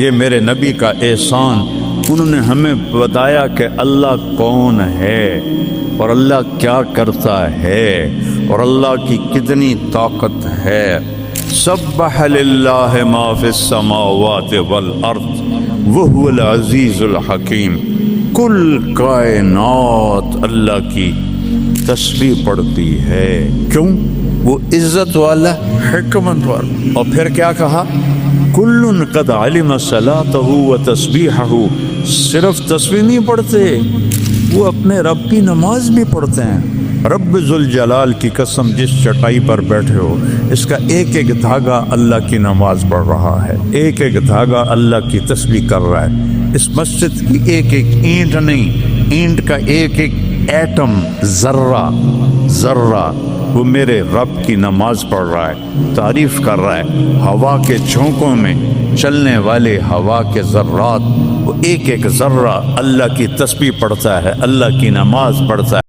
یہ میرے نبی کا احسان، انہوں نے ہمیں بتایا کہ اللہ کون ہے اور اللہ کیا کرتا ہے اور اللہ کی کتنی طاقت ہے۔ سبح للہ ما فی السماوات والارض وہو العزیز الحکیم۔ کل کائنات اللہ کی تسبیح پڑھتی ہے، کیوں؟ وہ عزت والا، حکمت والا۔ اور پھر کیا کہا؟ کل قد علم صلاتہ و تسبیحہ۔ صرف تسبیح نہیں پڑھتے، وہ اپنے رب کی نماز بھی پڑھتے ہیں۔ رب ذوالجلال کی قسم، جس چٹائی پر بیٹھے ہو، اس کا ایک ایک دھاگا اللہ کی نماز پڑھ رہا ہے، ایک ایک دھاگا اللہ کی تسبیح کر رہا ہے۔ اس مسجد کی ایک ایک اینٹ نہیں، اینٹ کا ایک ایک ایٹم، ذرہ ذرہ، وہ میرے رب کی نماز پڑھ رہا ہے، تعریف کر رہا ہے۔ ہوا کے جھونکوں میں چلنے والے ہوا کے ذرات، وہ ایک ایک ذرہ اللہ کی تسبیح پڑھتا ہے، اللہ کی نماز پڑھتا ہے۔